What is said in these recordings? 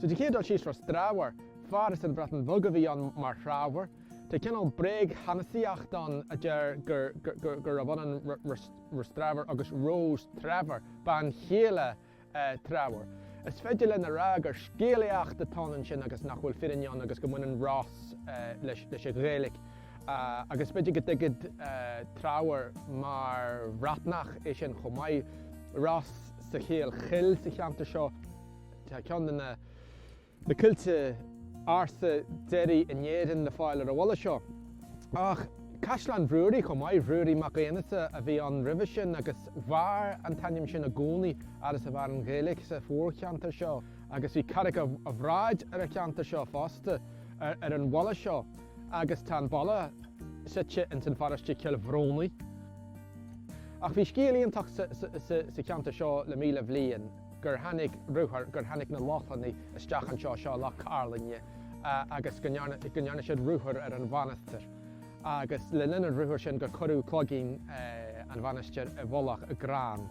So die céad síos Ros Treabhair, faras an bratan bhog a bhí an mar Treabhair, Tá cinnal breig hanasíocht an a gur bhain Ros Treabhair agus Ros Treabhair ban chéile Treabhair. Is féidir le na rá gur scéalaíocht atáin sin agus nach bhfuil firineán agus go muineann Ros leis a ghéalaigh. Agus beidir go dtugad Treabhair mar bhreatnach é sin chomh Ros sa chéal chill sa cheanta seo. Tá ceann na cuilte arsa deirí in éideann na fáil ar a bhla seo. Ach Caisleán Ruairí chomh Ruairí mBeanna a bhí an ribh sin agus bhar an taim sin a gcónaí agus a bhar an ghéalaigh sa fórcheanta seo. Agus bhí carach a bhráid ar a cheanta seo fásta ar an bhla seo. Agus tá balla site in san farastí Chill Bhrónaí. Ach bhí scéalaíontach sa cheanta seo le míle bhliain gur tháinig ruthar gur tháinig na lothannaí isteach an seo Loch Cairlinn agus go ndearna siad ruthar ar an bhanaistir. Agus le linn ruthar sin gur curú clogainn an bhanaistir a bholach a grán.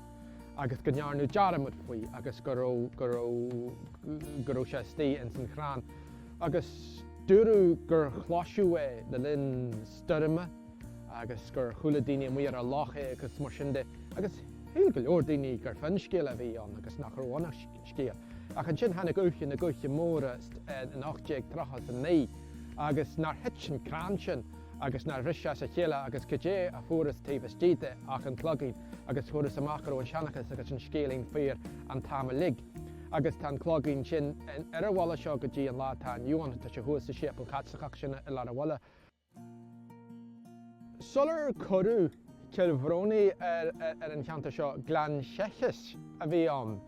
Agus go ndearnú dearamid faoi agus gur sé stí in san chrán. Agus dúrú gur chláisiú le linn stoirime agus gur chula daoine muir a lácha agus mar sin de. Agus híl go leor daoine gur fan scéal a bhí an agus nach raibh scéal. Ach an sin tháinig uirthi na gcuiche móra in 8-9 agus nar hit sin crán sin agus nar risse sa chéile agus go dé a furas taobh stíte ach an clogainn agus furas amach ó an seanachas agus an scéalainn fíor an táime lig. Agus tá clogainn sin ar a bhla seo go dtí an lá tá Míníonn tá sé thuas sa siapal catsaach sin i lá a bhla. Sular corú Chill Bhrónaí ar an cheanta seo glan seichas a bhí an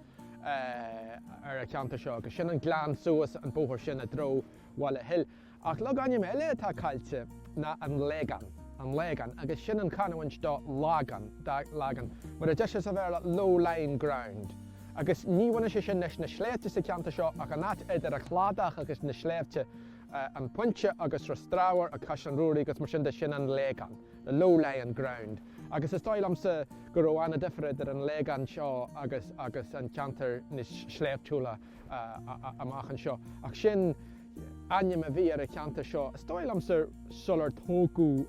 ar a cheanta seo, agus sin an glan suas an bóthar sin a dro bhla hill. Ach logainm eile atá cailte na an légan, agus sin an canhaint dá lágan, mar a deis a bhar low-lying ground. Agus ní bhaine sé sin leis na sléibhte sa cheanta seo ach an áit idir a chládach agus na sléibhte an Boirche agus Ros Treabhair a Caisleán Ruairí agus mar sin de sin an légan, the low-lying ground. Agus is stáil amsa gur óhána difriad ar an légan seo agus an ceantar na sléibhtúla amach an seo. Ach sin aim a bhí ar a ceanta seo, is stáil amsa sular tógú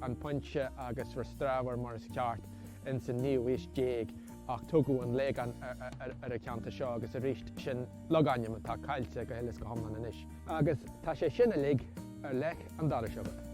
an Boirche agus Ros Treabhair mar is ceart in san 19 ach tógú an légan ar a ceanta seo agus a ríist sin logainm atá cailte go héiles go hiomlán inis. Agus tá sé sin a lig ar lech an dara seo.